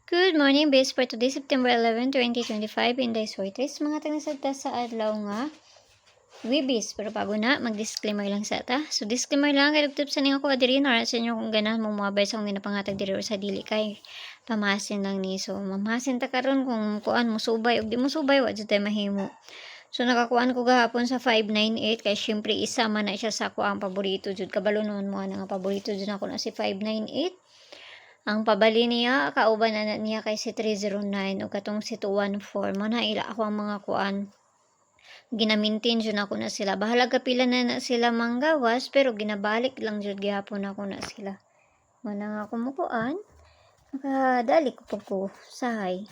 Good morning, base for today, September 11, 2025, in Day's Waitress. Mga tanasagta sa adlaw nga, Wibis, pero bago na, mag-disclaimer lang sa ta. So, disclaimer lang, kay Dr. sa ninyo ko adirin, or sa inyo kung ganan mong mabay sa kong ginapangatag diri or sa dili kay pamasin lang ni. So, mamasin ta karon kung kuan mo subay, o di mo subay, wa dyan tayo mahimo. So, nakakuan ko gahapon sa 598, kay syempre isa man na siya sa ako ang paborito, jud kabalo noon mo nga paborito jud ako na si 598. Ang pabali niya, kauban na niya kay si 309 o katong si 214. Mo na ila ako ang mga kuan. Ginamintin dyan ako na sila. Bahala kapila na sila manggawas, pero ginabalik lang dyan gihapon ako na sila. Muna nga kumukuan, nakadali ko po ko, sahay.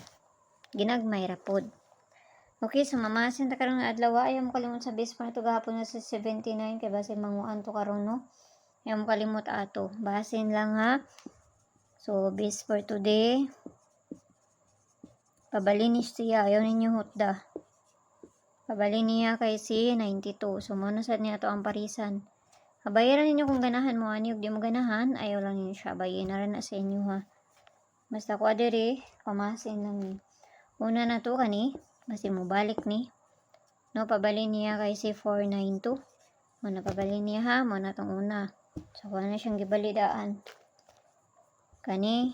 Ginagmay rapod. Okay, so mamasin ta karon nga adlaw, ayaw mo kalimot sa base pa ito gahapon na sa 79, kay basin manguan to karon no. Ayaw mo kalimot ato. Basin lang ha. So, base for today, pabalinis siya. Ayaw ninyo hutda. Pabalin niya kay si 92. So, muna sa niya to ang parisan. Habayaran ninyo kung ganahan mo. Ani, di mo ganahan, ayaw lang ninyo siya. Bayin na rin na sa inyo ha. Basta ko adere, pamasin lang ni. Una na to kani, basta mo balik ni. No, pabalin niya kay si 492. Muna pabalin niya ha, muna tong una. So, kung na siyang gibalidaan. Kani,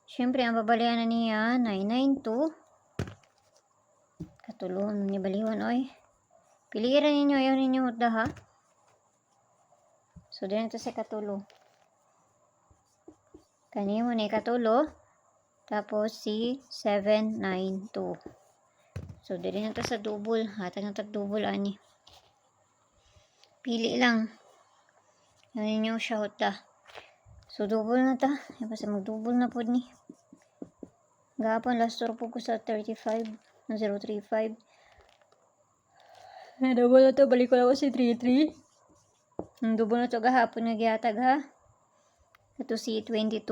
syempre, ang babalian na niya, 992. Katulong ni baliwan, oy. Piliran ninyo, ayaw ninyo hutda, ha? So, din ito sa katulo. Kani mo na katulo. Tapos, si 792. So, din ito sa double. Hatag na tag-double, ani. Pili lang. Ayaw ninyo siya hutda. So, double na ta. Basta mag-double na po ni. Gapon, last tour po ko sa 35 na 035. Double na to. Balik ko lang ko si 33. Ang double na to gahapon na gihatag ha. Ito si 22.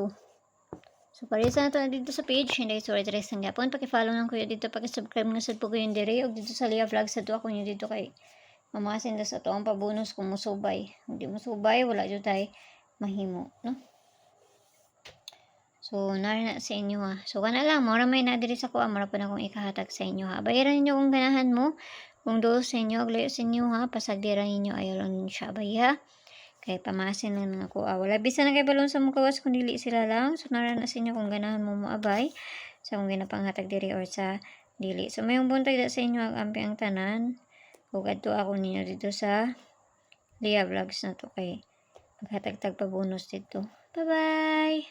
So, parisa na to dito sa page. Hindi, sorry, tres ng gapon. Pakifollow lang ko yun dito. Pakisubscribe na sa po ko yung dire. O dito sa Lia Vlog sa to ako nyo dito kay mamasin na sa to ang pabonus kung musubay. Hindi musubay, wala dyan tayo mahimo, no? So, na sa inyo ha. So, kana lang, mora may nadiri sa kuha, mora pa na kong ikahatag sa inyo ha. Bayaran ninyo kung ganahan mo. Kung doon sa inyo, aglayo sa inyo ha. Pasagdira ninyo, ayaw lang ninyo siya abay ha. Kaya pamasin lang ng kuha. Wala bisa na kay balon sa mga kawas kung dili sila lang. So, nara na sa inyo kung ganahan mo moabay. Sa kung ginapanghatag diri or sa dili. So, mayong buntag da sa inyo ang ampi ang tanan. Hugad to ako ninyo dito sa Lia Vlogs na to kay maghatag-tag pa bonus dito. Bye-bye!